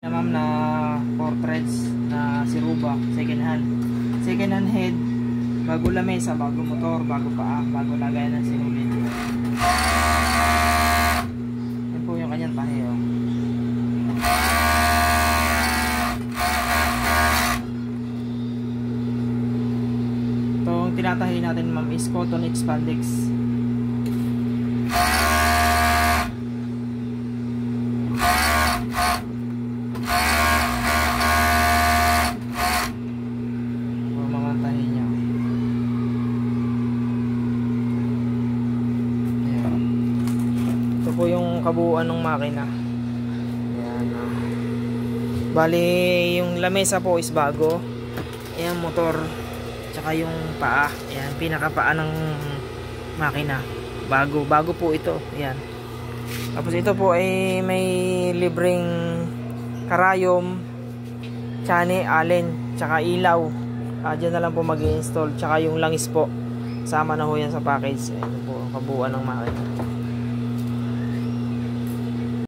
na ma'am na portraits na Siruba, second hand head, bago lamesa, bago motor, bago paa, bago lagayan ng sinulid. Yan po yung kanyang tahi, oh. Itong tinatahi natin ma'am is cotton expandex. Ito po yung kabuuan ng makina. Ayan, bali yung lamesa po is bago. Ayan, motor, tsaka yung paa. Ayan, pinakapaa ng makina, bago po ito. Ayan. Tapos ito po ay may libreng karayom, tsane, allen, tsaka ilaw. Diyan na lang po mag-i-install. Tsaka yung langis po, sama na ho yan sa package. Ayan po, kabuuan ng makina.